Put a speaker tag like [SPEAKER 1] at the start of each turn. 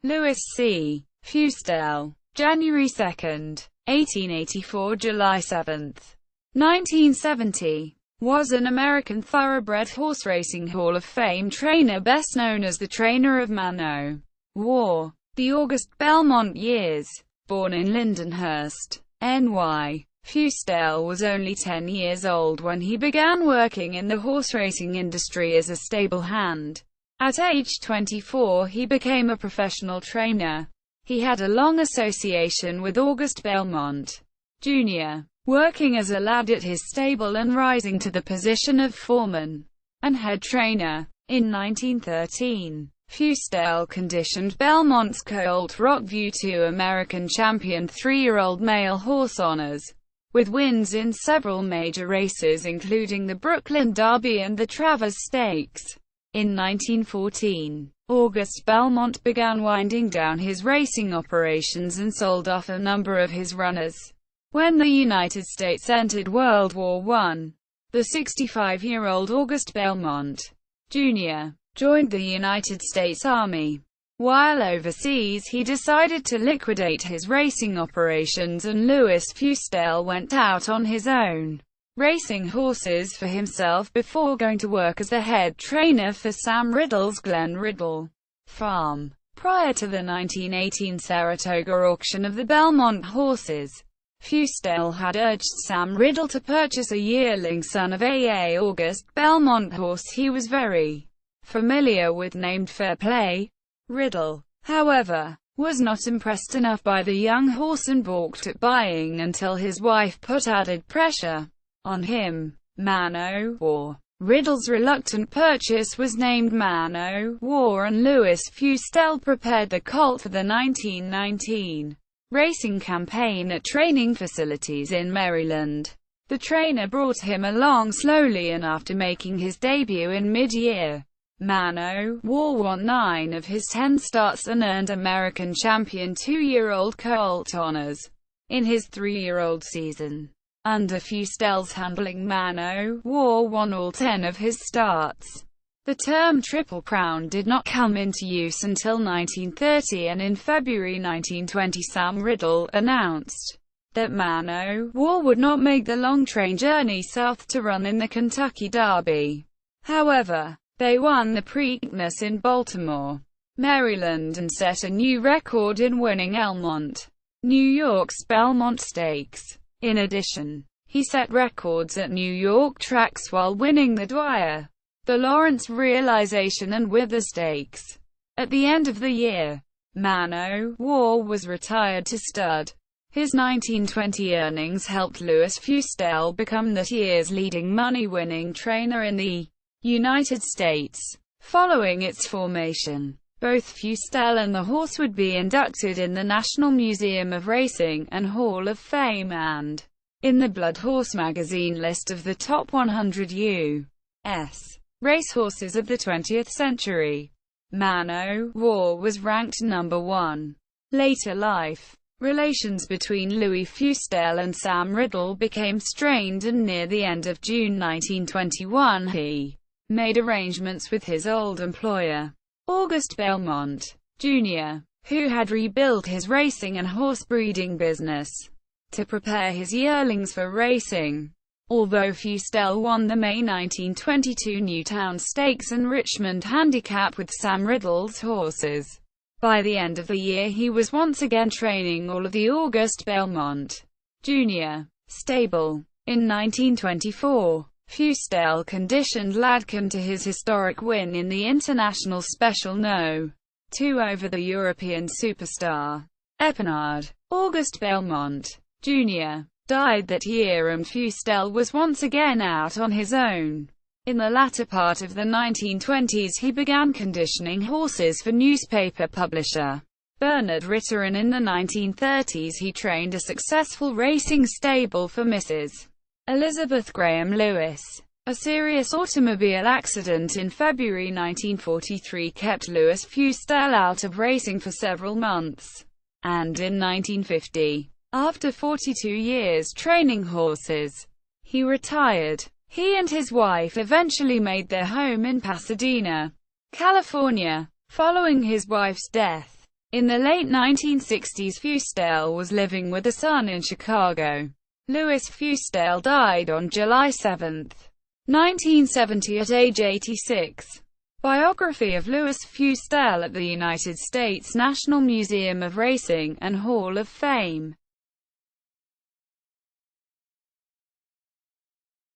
[SPEAKER 1] Louis C. Feustel, January 2, 1884 – July 7, 1970, was an American Thoroughbred horse racing Hall of Fame trainer best known as the trainer of Man-O' War. The August Belmont years. Born in Lindenhurst, NY, Feustel was only 10 years old when he began working in the horse racing industry as a stable hand. At age 24 he became a professional trainer. He had a long association with August Belmont, Jr., working as a lad at his stable and rising to the position of foreman and head trainer. In 1913, Feustel conditioned Belmont's colt Rockview to American champion 3-year-old male horse honors, with wins in several major races including the Brooklyn Derby and the Travers Stakes. In 1914, August Belmont began winding down his racing operations and sold off a number of his runners. When the United States entered World War I, the 65-year-old August Belmont, Jr. joined the United States Army. While overseas he decided to liquidate his racing operations and Louis Feustel went out on his own, racing horses for himself before going to work as the head trainer for Sam Riddle's Glen Riddle Farm. Prior to the 1918 Saratoga auction of the Belmont horses, Feustel had urged Sam Riddle to purchase a yearling son of A. August Belmont horse he was very familiar with named Fair Play. Riddle, however, was not impressed enough by the young horse and balked at buying until his wife put added pressure on him. Man-O' War. Riddle's reluctant purchase was named Man-O' War and Louis Feustel prepared the colt for the 1919 racing campaign at training facilities in Maryland. The trainer brought him along slowly and after making his debut in mid-year, Man-O' War won 9 of his 10 starts and earned American champion 2-year-old colt honors in his 3-year-old season. Under Feustel's handling, Man-O' War won all 10 of his starts. The term Triple Crown did not come into use until 1930 and in February 1920 Sam Riddle announced that Man-O' War would not make the long train journey south to run in the Kentucky Derby. However, they won the Preakness in Baltimore, Maryland and set a new record in winning Elmont, New York's Belmont Stakes. In addition, he set records at New York tracks while winning the Dwyer, the Lawrence Realization and Wither Stakes. At the end of the year, Man-O' War was retired to stud. His 1920 earnings helped Louis Feustel become that year's leading money-winning trainer in the United States. Following its formation, both Feustel and the horse would be inducted in the National Museum of Racing and Hall of Fame and in the Blood Horse magazine list of the top 100 U.S. racehorses of the 20th century. Man-O' War was ranked number 1. Later life. Relations between Louis Feustel and Sam Riddle became strained and near the end of June 1921 he made arrangements with his old employer, August Belmont, Jr., who had rebuilt his racing and horse breeding business, to prepare his yearlings for racing. Although Feustel won the May 1922 Newtown Stakes and Richmond Handicap with Sam Riddle's horses, by the end of the year he was once again training all of the August Belmont, Jr. stable. In 1924, Feustel conditioned Ladkin to his historic win in the International Special No. 2 over the European superstar Epinard. August Belmont, Jr. died that year and Feustel was once again out on his own. In the latter part of the 1920s he began conditioning horses for newspaper publisher Bernard Ritter and in the 1930s he trained a successful racing stable for Mrs. Elizabeth Graham Lewis. A serious automobile accident in February 1943 kept Louis Feustel out of racing for several months, and in 1950, after 42 years training horses, he retired. He and his wife eventually made their home in Pasadena, California. Following his wife's death, In the late 1960s, Feustel was living with a son in Chicago. Louis Feustel died on July 7, 1970 at age 86. Biography of Louis Feustel at the United States National Museum of Racing and Hall of Fame.